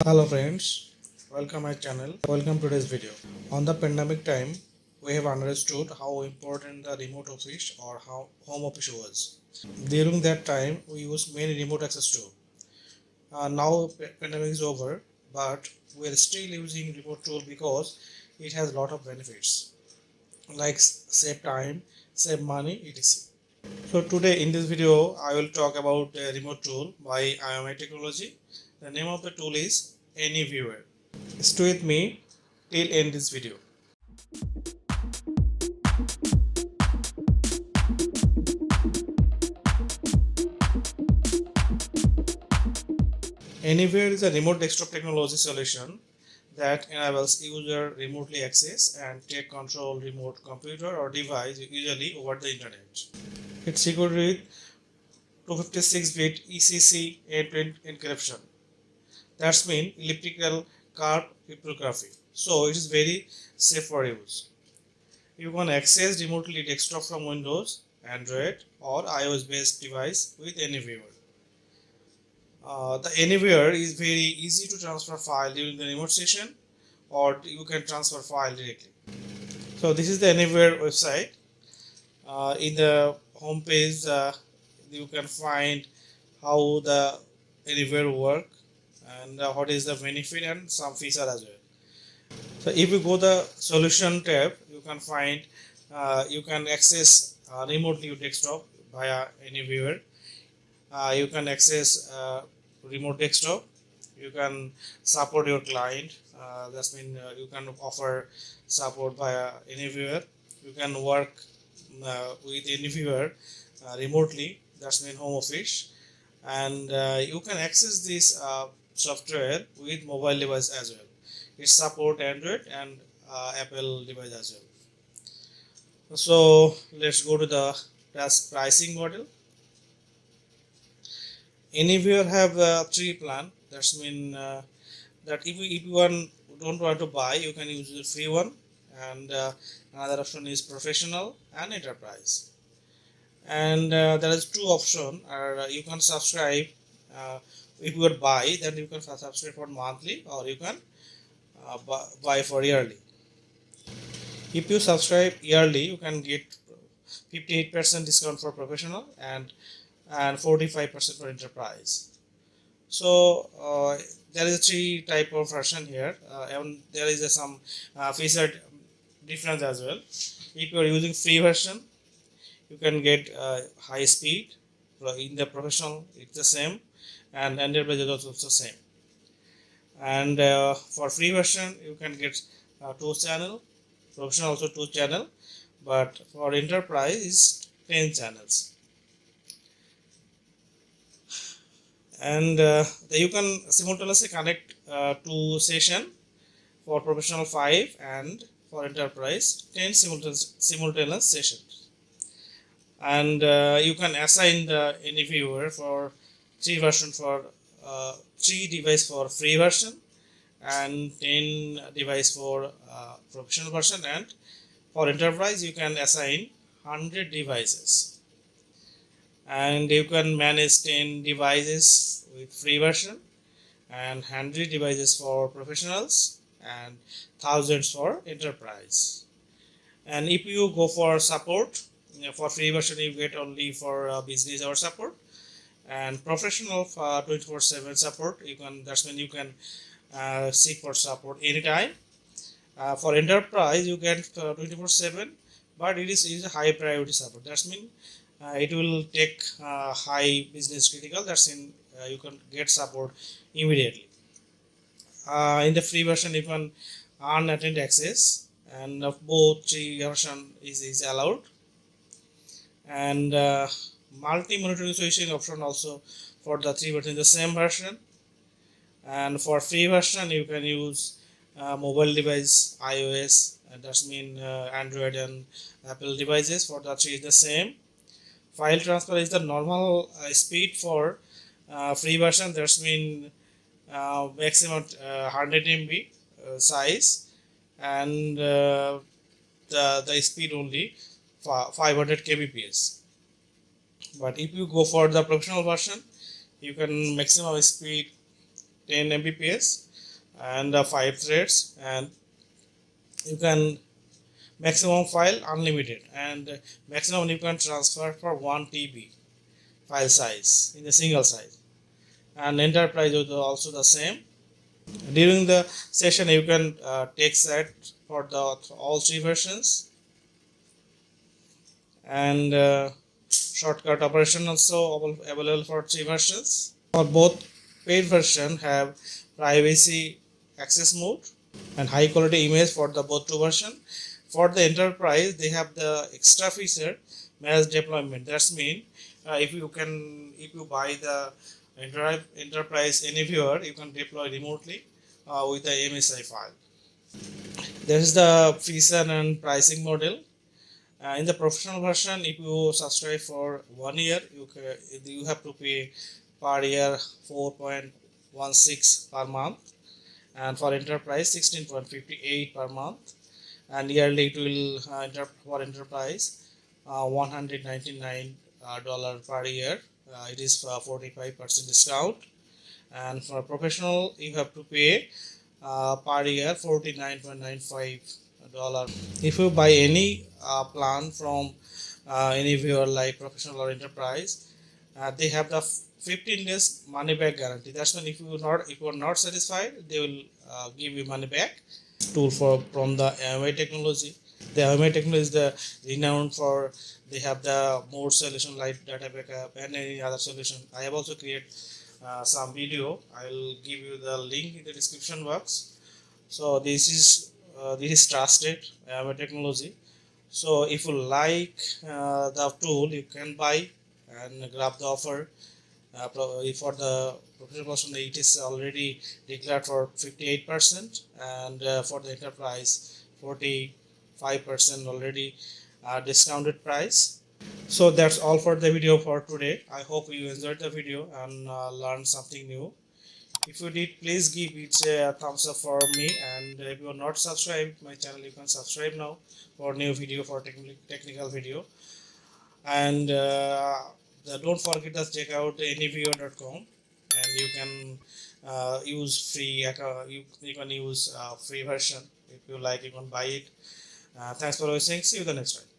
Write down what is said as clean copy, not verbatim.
Hello friends, welcome my channel. Welcome to today's video. On the pandemic time, we have understood how important the remote office or how home office was. During that time, we used many remote access too. Now pandemic is over, but we are still using remote tool because it has a lot of benefits like save time, save money, etc. So today in this video, I will talk about a remote tool by IMI Technology. The name of the tool is AnyViewer. Stay with me till end this video. AnyViewer is a remote desktop technology solution that enables user remotely access and take control remote computer or device usually over the internet. It's secured with 256-bit ECC end-to-end encryption. That's mean elliptical curve cryptography. So it is very safe for use. You can access remotely desktop from Windows, Android or iOS based device with AnyViewer. The AnyViewer is very easy to transfer file during the remote session or you can transfer file directly. So this is the AnyViewer website. In the home page you can find how the AnyViewer work and what is the benefit and some feature as well. So if you go the solution tab, you can find you can access remotely your desktop via AnyViewer. You can access remote desktop. You can support your client. That means you can offer support via AnyViewer. You can work with AnyViewer remotely. That's mean home office, and you can access this software with mobile device as well. It support Android and Apple device as well. So let's go to the pricing model. AnyViewer have three plan. That's mean that if you don't want to buy, you can use the free one, and another option is professional and enterprise. And there is two option. You can subscribe. If you would buy, then you can subscribe for monthly, or you can buy for yearly. If you subscribe yearly, you can get 58% discount for professional and 45% for enterprise. So there is three type of version here, and there is some feature difference as well. If you are using free version, you can get high speed. In the professional, it's the same, and enterprise is also the same. And for free version, you can get two channel, professional also two channel, but for enterprise is 10 channels. And you can simultaneously connect to session for professional 5 and for enterprise 10 simultaneous sessions. And you can assign the AnyViewer for 3 version for 3 device for free version and 10 device for professional version, and for enterprise you can assign 100 devices, and you can manage 10 devices with free version and 100 devices for professionals and thousands for enterprise. And if you go for support, for free version you get only for business hour support, and professional 24/7 support. You can, that's when you can seek for support anytime. For enterprise you get 24/7, but it is a high priority support. That means it will take high business critical. That's in you can get support immediately. In the free version you can unattended access, and of both three version is allowed. And multi monitoring switching option also for the three version, the same version. And for free version you can use mobile device iOS, and that's mean Android and Apple devices. For the three is the same. File transfer is the normal speed for free version. That's mean maximum 100 MB size, and the speed only 500 kbps. But if you go for the professional version, you can maximum speed 10 Mbps and 5 threads, and you can maximum file unlimited, and maximum you can transfer for 1 TB file size in a single size, and enterprise is also the same. During the session you can take set for the all 3 versions, and shortcut operation also available for 3 versions. For both paid version have privacy access mode and high quality image for the both 2 version. For the enterprise they have the extra feature mass deployment. That's mean if you buy the enterprise AnyViewer, you can deploy remotely with the MSI file. There is the feature and pricing model. In the professional version, if you subscribe for 1 year, you have to pay per year 4.16 per month, and for enterprise 16.58 per month, and yearly it will for enterprise $199 per year. It is 45% discount, and for professional you have to pay per year $49.95. If you buy any plan from any viewer like professional or enterprise, they have the 15 days money back guarantee. That's when if you are not satisfied, they will give you money back. Tool for from the AnyViewer technology. The AnyViewer technology is the renowned for, they have the more solution like data backup and any other solution. I have also created some video. I will give you the link in the description box. So this is trusted technology. So if you like the tool, you can buy and grab the offer. For the professional person, it is already declared for 58%, and for the enterprise 45% already discounted price. So that's all for the video for today. I hope you enjoyed the video and learned something new. If you did, please give it a thumbs up for me, and if you are not subscribed my channel, you can subscribe now for new video, for technical video. And don't forget to check out AnyViewer.com, and you can use free you can use free version. If you like, you can buy it. Thanks for watching. See you the next time.